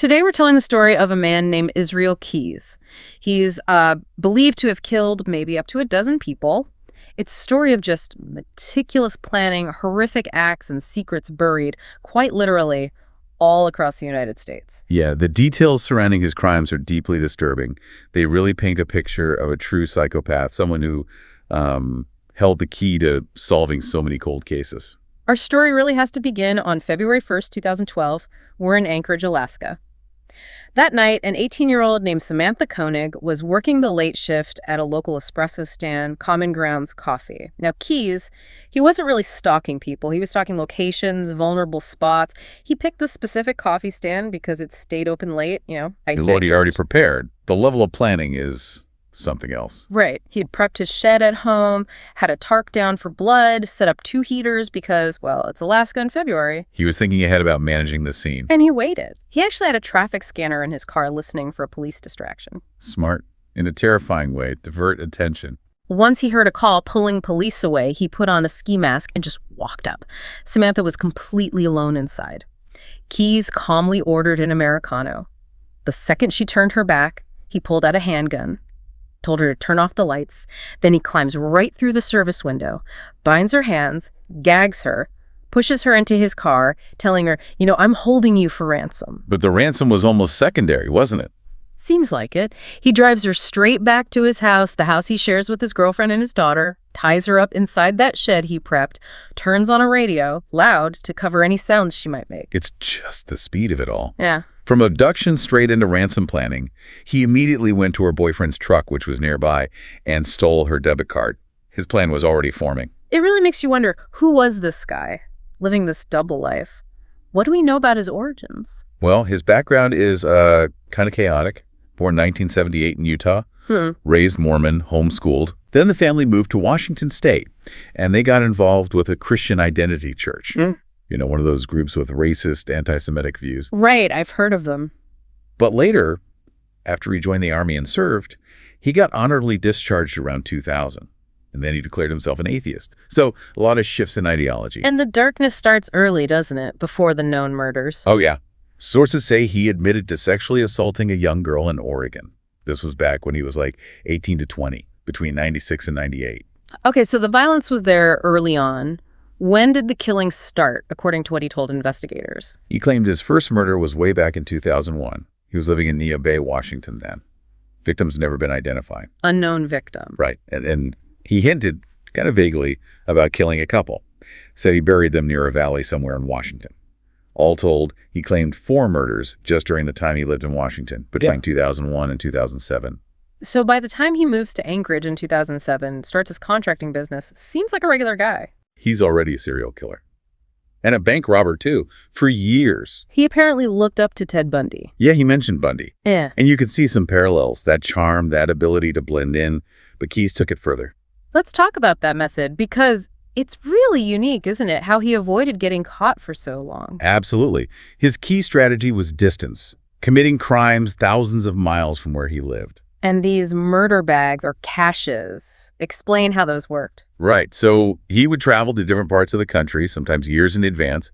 Today we're telling the story of a man named Israel Keyes. He's believed to have killed maybe up to a dozen people. It's a story of just meticulous planning, horrific acts, and secrets buried, quite literally, all across the United States. Yeah, the details surrounding his crimes are deeply disturbing. They really paint a picture of a true psychopath, someone who held the key to solving so many cold cases. Our story really has to begin on February 1st, 2012. We're in Anchorage, Alaska. That night, an 18-year-old named Samantha Koenig was working the late shift at a local espresso stand, Common Grounds Coffee. Now, Keyes, he wasn't really stalking people. He was stalking locations, vulnerable spots. He picked this specific coffee stand because it stayed open late, He's already prepared. The level of planning is something else. Right. He'd prepped his shed at home, had a tarp down for blood, set up 2 heaters because, well, it's Alaska in February. He was thinking ahead about managing the scene. And he waited. He actually had a traffic scanner in his car listening for a police distraction. Smart. In a terrifying way, divert attention. Once he heard a call pulling police away, he put on a ski mask and just walked up. Samantha was completely alone inside. Keyes calmly ordered an Americano. The second she turned her back, he pulled out a handgun, told her to turn off the lights. Then he climbs right through the service window, binds her hands, gags her, pushes her into his car, telling her, I'm holding you for ransom. But the ransom was almost secondary, wasn't it? Seems like it. He drives her straight back to his house, the house he shares with his girlfriend and his daughter, ties her up inside that shed he prepped, turns on a radio, loud, to cover any sounds she might make. It's just the speed of it all. Yeah. From abduction straight into ransom planning, he immediately went to her boyfriend's truck, which was nearby, and stole her debit card. His plan was already forming. It really makes you wonder, who was this guy, living this double life? What do we know about his origins? Well, his background is kind of chaotic. Born 1978 in Utah, raised Mormon, homeschooled. Then the family moved to Washington State, and they got involved with a Christian Identity Church. One of those groups with racist, anti-Semitic views. Right, I've heard of them. But later, after he joined the Army and served, he got honorably discharged around 2000. And then he declared himself an atheist. So a lot of shifts in ideology. And the darkness starts early, doesn't it? Before the known murders. Oh, yeah. Sources say he admitted to sexually assaulting a young girl in Oregon. This was back when he was like 18 to 20, between 96 and 98. Okay, so the violence was there early on. When did the killing start, according to what he told investigators? He claimed his first murder was way back in 2001. He was living in Neah Bay, Washington then. Victims never been identified. Unknown victim. Right. And he hinted, kind of vaguely, about killing a couple. Said he buried them near a valley somewhere in Washington. All told, he claimed 4 murders just during the time he lived in Washington, between 2001 and 2007. So by the time he moves to Anchorage in 2007, starts his contracting business, seems like a regular guy. He's already a serial killer. And a bank robber, too, for years. He apparently looked up to Ted Bundy. Yeah, he mentioned Bundy. Yeah. And you could see some parallels, that charm, that ability to blend in. But Keyes took it further. Let's talk about that method, because it's really unique, isn't it, how he avoided getting caught for so long? Absolutely. His key strategy was distance, committing crimes thousands of miles from where he lived. And these murder bags or caches, explain how those worked. Right. So he would travel to different parts of the country, sometimes years in advance,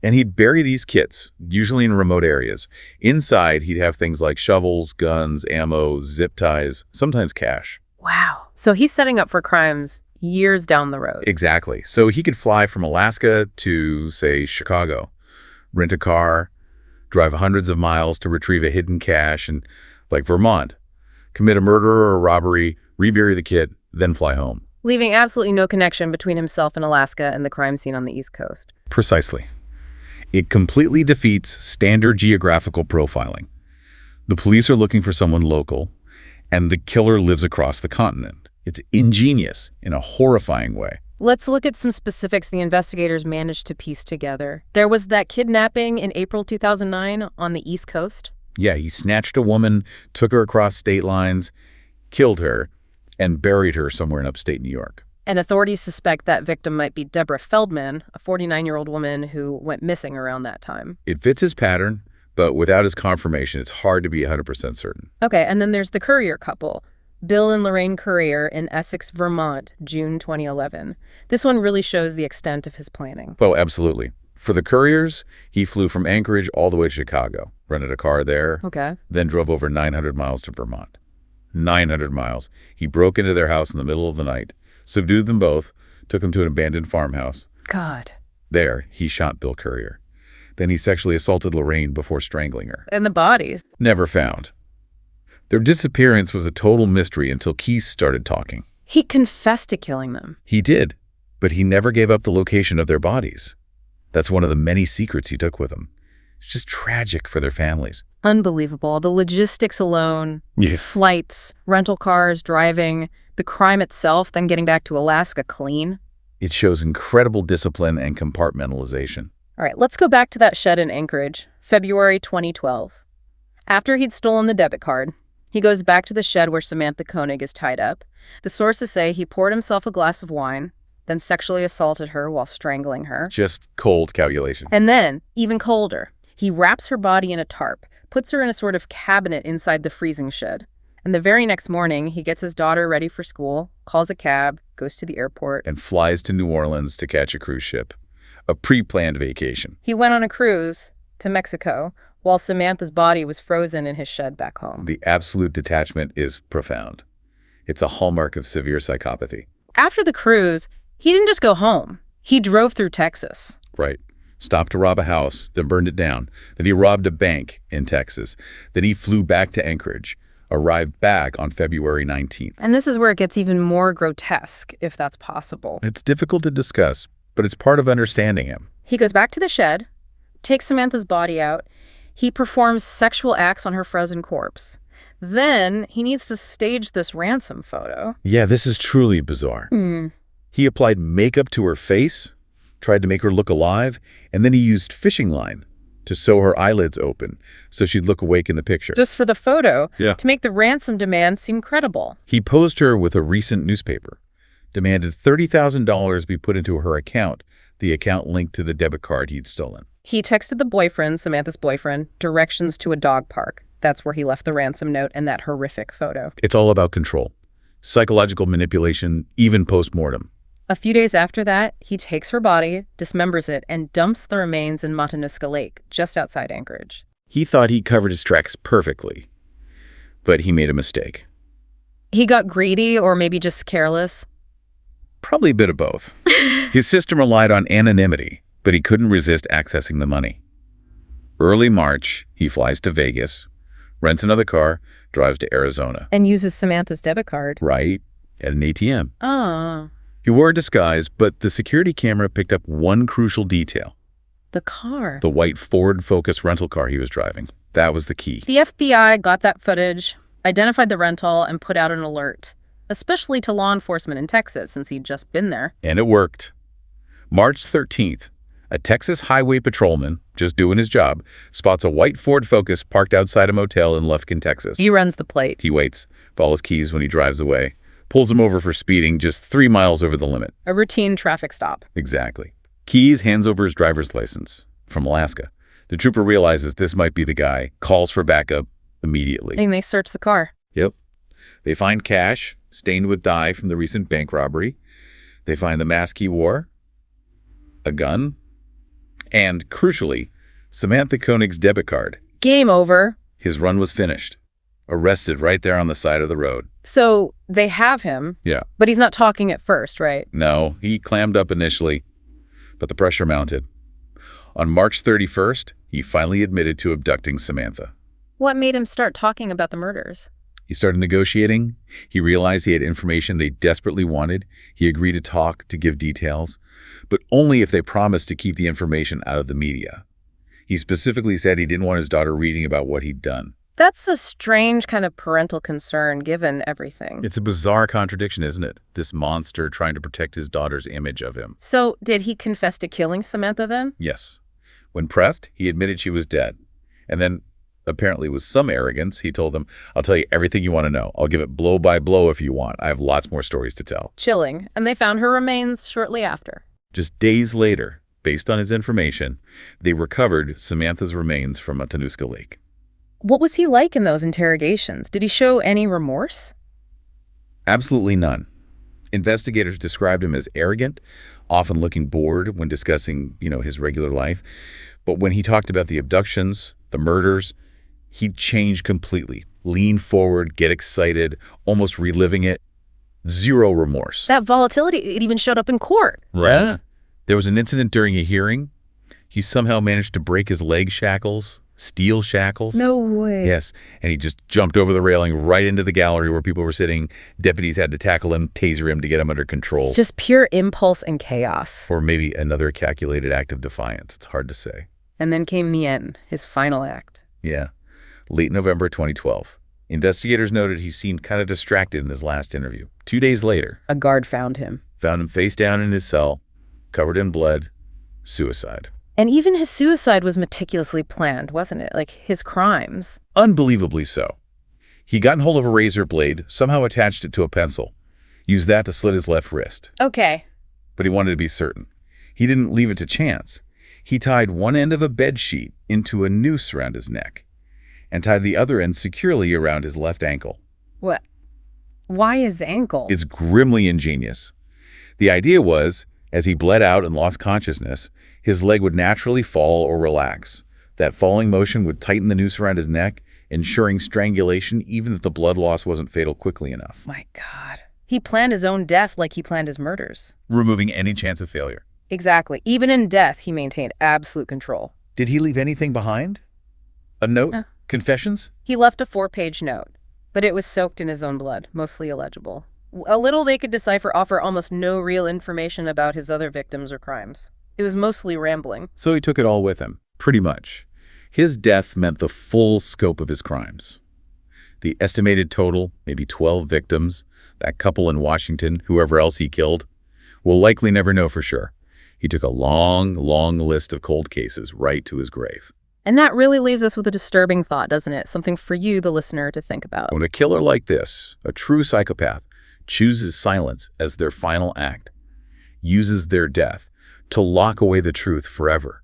and he'd bury these kits, usually in remote areas. Inside, he'd have things like shovels, guns, ammo, zip ties, sometimes cash. Wow. So he's setting up for crimes years down the road. Exactly. So he could fly from Alaska to, say, Chicago, rent a car, drive hundreds of miles to retrieve a hidden cache, and, like Vermont, commit a murder or a robbery, rebury the kit, then fly home. Leaving absolutely no connection between himself in Alaska and the crime scene on the East Coast. Precisely. It completely defeats standard geographical profiling. The police are looking for someone local, and the killer lives across the continent. It's ingenious in a horrifying way. Let's look at some specifics the investigators managed to piece together. There was that kidnapping in April 2009 on the East Coast. Yeah, he snatched a woman, took her across state lines, killed her, and buried her somewhere in upstate New York. And authorities suspect that victim might be Deborah Feldman, a 49-year-old woman who went missing around that time. It fits his pattern, but without his confirmation, it's hard to be 100% certain. Okay, and then there's the Courier couple, Bill and Lorraine Courier in Essex, Vermont, June 2011. This one really shows the extent of his planning. Oh, absolutely. For the couriers, he flew from Anchorage all the way to Chicago, rented a car there, Okay. then drove over 900 miles to Vermont. 900 miles. He broke into their house in the middle of the night, subdued them both, took them to an abandoned farmhouse. God. There, he shot Bill Courier. Then he sexually assaulted Lorraine before strangling her. And the bodies. Never found. Their disappearance was a total mystery until Keyes started talking. He confessed to killing them. He did, but he never gave up the location of their bodies. That's one of the many secrets he took with him. It's just tragic for their families. Unbelievable. The logistics alone, flights, rental cars, driving, the crime itself, then getting back to Alaska clean. It shows incredible discipline and compartmentalization. All right, let's go back to that shed in Anchorage, February 2012. After he'd stolen the debit card, he goes back to the shed where Samantha Koenig is tied up. The sources say he poured himself a glass of wine, then sexually assaulted her while strangling her. Just cold calculation. And then, even colder, he wraps her body in a tarp, puts her in a sort of cabinet inside the freezing shed. And the very next morning, he gets his daughter ready for school, calls a cab, goes to the airport. And flies to New Orleans to catch a cruise ship. A pre-planned vacation. He went on a cruise to Mexico while Samantha's body was frozen in his shed back home. The absolute detachment is profound. It's a hallmark of severe psychopathy. After the cruise, he didn't just go home. He drove through Texas. Right. Stopped to rob a house, then burned it down. Then he robbed a bank in Texas. Then he flew back to Anchorage, arrived back on February 19th. And this is where it gets even more grotesque, if that's possible. It's difficult to discuss, but it's part of understanding him. He goes back to the shed, takes Samantha's body out. He performs sexual acts on her frozen corpse. Then he needs to stage this ransom photo. Yeah, this is truly bizarre. He applied makeup to her face, tried to make her look alive, and then he used fishing line to sew her eyelids open so she'd look awake in the picture. Just for the photo, Yeah. to make the ransom demand seem credible. He posed her with a recent newspaper, demanded $30,000 be put into her account, the account linked to the debit card he'd stolen. He texted the boyfriend, Samantha's boyfriend, directions to a dog park. That's where he left the ransom note and that horrific photo. It's all about control, psychological manipulation, even post-mortem. A few days after that, he takes her body, dismembers it, and dumps the remains in Matanuska Lake, just outside Anchorage. He thought he covered his tracks perfectly, but he made a mistake. He got greedy or maybe just careless. Probably a bit of both. His system relied on anonymity, but he couldn't resist accessing the money. Early March, he flies to Vegas, rents another car, drives to Arizona. And uses Samantha's debit card. Right at an ATM. Oh. He wore a disguise, but the security camera picked up one crucial detail. The car. The white Ford Focus rental car he was driving. That was the key. The FBI got that footage, identified the rental, and put out an alert, especially to law enforcement in Texas since he'd just been there. And it worked. March 13th, a Texas highway patrolman, just doing his job, spots a white Ford Focus parked outside a motel in Lufkin, Texas. He runs the plate. He waits, follows Keyes when he drives away, pulls him over for speeding just 3 miles over the limit. A routine traffic stop. Exactly. Keyes hands over his driver's license from Alaska. The trooper realizes this might be the guy, calls for backup immediately. And they search the car. Yep. They find cash stained with dye from the recent bank robbery. They find the mask he wore, a gun, and, crucially, Samantha Koenig's debit card. Game over. His run was finished. Arrested right there on the side of the road. So they have him. Yeah. But he's not talking at first, right? No, he clammed up initially, but the pressure mounted. On March 31st, he finally admitted to abducting Samantha. What made him start talking about the murders? He started negotiating. He realized he had information they desperately wanted. He agreed to talk, to give details, but only if they promised to keep the information out of the media. He specifically said he didn't want his daughter reading about what he'd done. That's a strange kind of parental concern, given everything. It's a bizarre contradiction, isn't it? This monster trying to protect his daughter's image of him. So, did he confess to killing Samantha then? Yes. When pressed, he admitted she was dead. And then, apparently with some arrogance, he told them, "I'll tell you everything you want to know. I'll give it blow by blow if you want. I have lots more stories to tell." Chilling. And they found her remains shortly after. Just days later, based on his information, they recovered Samantha's remains from Matanuska Lake. What was he like in those interrogations? Did he show any remorse? Absolutely none. Investigators described him as arrogant, often looking bored when discussing, his regular life. But when he talked about the abductions, the murders, he'd change completely. Lean forward, get excited, almost reliving it. Zero remorse. That volatility, it even showed up in court. Right. Yeah. There was an incident during a hearing. He somehow managed to break his leg shackles, steel shackles. No way. Yes, and he just jumped over the railing right into the gallery where people were sitting. Deputies had to tackle him, taser him to get him under control. It's just pure impulse and chaos. Or maybe another calculated act of defiance. It's hard to say. And then came the end, his final act. Yeah, late November 2012. Investigators noted he seemed kind of distracted in his last interview. 2 days later, a guard found him. Found him face down in his cell, covered in blood, suicide. And even his suicide was meticulously planned, wasn't it? Like his crimes. Unbelievably so. He got hold of a razor blade, somehow attached it to a pencil, used that to slit his left wrist. Okay. But he wanted to be certain. He didn't leave it to chance. He tied one end of a bed sheet into a noose around his neck and tied the other end securely around his left ankle. What? Why his ankle? It's grimly ingenious. The idea was, as he bled out and lost consciousness, his leg would naturally fall or relax. That falling motion would tighten the noose around his neck, ensuring strangulation even if the blood loss wasn't fatal quickly enough. My God. He planned his own death like he planned his murders. Removing any chance of failure. Exactly. Even in death, he maintained absolute control. Did he leave anything behind? A note? Confessions? He left a 4-page note, but it was soaked in his own blood, mostly illegible. A little they could decipher offer almost no real information about his other victims or crimes. It was mostly rambling. So he took it all with him, pretty much. His death meant the full scope of his crimes. The estimated total, maybe 12 victims, that couple in Washington, whoever else he killed, we'll likely never know for sure. He took a long, long list of cold cases right to his grave. And that really leaves us with a disturbing thought, doesn't it? Something for you, the listener, to think about. When a killer like this, a true psychopath, chooses silence as their final act, uses their death to lock away the truth forever,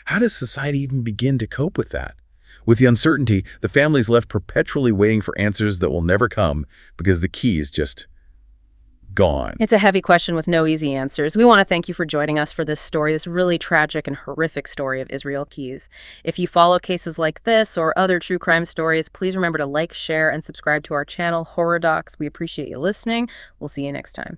how does society even begin to cope with that? With the uncertainty, the family's left perpetually waiting for answers that will never come because the key is just gone. It's a heavy question with no easy answers. We want to thank you for joining us for this story, this really tragic and horrific story of Israel Keyes. If you follow cases like this or other true crime stories, please remember to like, share, and subscribe to our channel, Horror Docs. We appreciate you listening. We'll see you next time.